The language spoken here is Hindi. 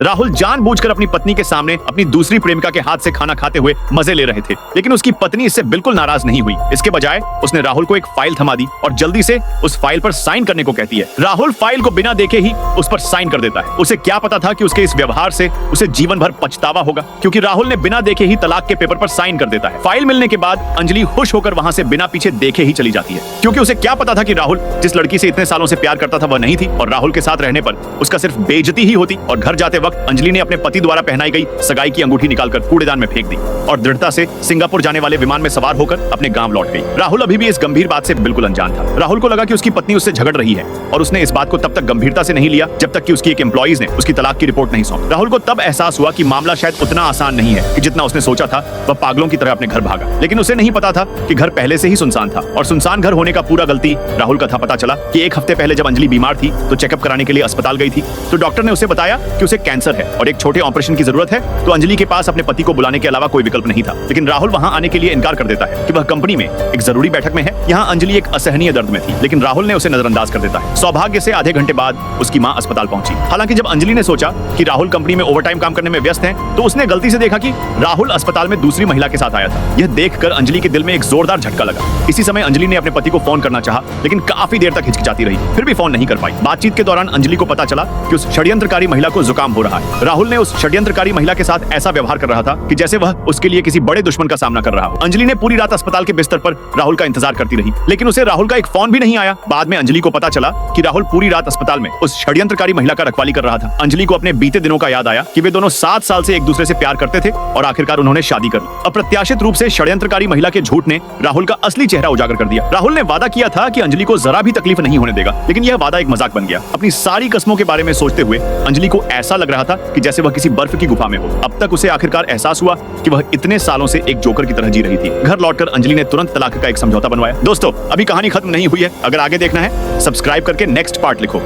राहुल जानबूझकर अपनी पत्नी के सामने अपनी दूसरी प्रेमिका के हाथ से खाना खाते हुए मजे ले रहे थे, लेकिन उसकी पत्नी इससे बिल्कुल नाराज नहीं हुई। इसके बजाय उसने राहुल को एक फाइल थमा दी और जल्दी से उस फाइल पर साइन करने को कहती है। राहुल फाइल को बिना देखे ही उस पर साइन कर देता है। उसे क्या पता था कि उसके इस व्यवहार से उसे जीवन भर पछतावा होगा, क्योंकि राहुल ने बिना देखे ही तलाक के पेपर पर साइन कर देता है। फाइल मिलने के बाद अंजलि खुश होकर वहां से बिना पीछे देखे ही चली जाती है, क्योंकि उसे क्या पता था कि राहुल जिस लड़की से इतने सालों से प्यार करता था वह नहीं थी और राहुल के साथ रहने पर उसका सिर्फ बेइज्जती ही होती। और घर जाते वक्त अंजलि ने अपने पति द्वारा पहनाई गई सगाई की अंगूठी निकालकर कूड़ेदान में फेंक दी और दृढ़ता से सिंगापुर जाने वाले विमान में सवार होकर अपने गांव लौट गई। राहुल अभी भी इस गंभीर बात से बिल्कुल अनजान था। राहुल को लगा कि उसकी पत्नी उससे झगड़ रही है और उसने इस बात को तब तक गंभीरता से नहीं लिया जब तक कि उसकी एक एम्प्लॉइज ने उसकी तलाक की रिपोर्ट नहीं सौंपी। राहुल को तब एहसास हुआ कि मामला शायद उतना आसान नहीं है कि जितना उसने सोचा था। वह पागलों की तरह अपने घर भागा, लेकिन उसे नहीं पता था कि घर पहले से ही सुनसान था और सुनसान घर होने का पूरा गलती राहुल का था। पता चला कि एक हफ्ते पहले जब अंजलि बीमार थी तो चेकअप कराने के लिए अस्पताल गई थी, तो डॉक्टर ने उसे बताया कि उसे कैंसर है और एक छोटे ऑपरेशन की जरूरत है। तो अंजलि के पास अपने पति को बुलाने के अलावा कोई विकल्प नहीं था, लेकिन राहुल वहां आने के लिए इनकार कर देता है कि वह कंपनी में एक जरूरी बैठक में है। यहाँ अंजलि एक असहनीय दर्द में थी, लेकिन राहुल ने उसे नजरअंदाज कर देता है। सौभाग्य से आधे घंटे बाद उसकी मां अस्पताल पहुंची। हालांकि जब अंजलि ने सोचा कि राहुल कंपनी में ओवरटाइम काम करने में व्यस्त है, तो उसने गलती से देखा कि राहुल अस्पताल में दूसरी महिला के साथ आया था। यह देखकर अंजलि के दिल में एक जोरदार झटका लगा। इसी समय अंजलि ने अपने पति को फोन करना चाहा, लेकिन काफी देर तक हिचकिचाती रही, फिर भी फोन नहीं कर पाई। बातचीत के दौरान अंजलि को पता चला कि उस षड्यंत्रकारी महिला को जुकाम हो रहा है। राहुल ने उस षड्यंत्रकारी महिला के साथ ऐसा व्यवहार कर रहा था कि जैसे वह उसके लिए किसी बड़े दुश्मन का सामना कर रहा हो। अंजलि ने पूरी रात अस्पताल के बिस्तर पर राहुल का इंतजार करती रही, लेकिन उसे राहुल का एक फोन भी नहीं आया। बाद में अंजलि को पता चला कि राहुल पूरी रात अस्पताल में उस षड्यंत्रकारी महिला का रखवाली कर रहा था। अंजलि को अपने बीते दिनों का याद आया कि वे दोनों 7 साल से एक दूसरे से प्यार करते थे और आखिरकार उन्होंने शादी कर ली। अप्रत्याशित रूप से षड्यंत्रकारी महिला के झूठ ने राहुल का असली चेहरा उजागर कर दिया। राहुल ने वादा किया था कि अंजलि को जरा भी तकलीफ नहीं होने देगा, लेकिन यह वादा एक मजाक बन गया। अपनी सारी कस्मों के बारे में सोचते हुए अंजलि को ऐसा लग रहा था कि जैसे वह किसी बर्फ की गुफा में हो। अब तक उसे आखिरकार एहसास हुआ कि वह इतने सालों से एक जोकर की तरह जी रही थी। घर लौटकर अंजलि ने तुरंत तलाक का एक समझौता बनवाया। दोस्तों, अभी कहानी खत्म नहीं हुई है। अगर आगे देखना है, सब्सक्राइब करके नेक्स्ट पार्ट लिखो।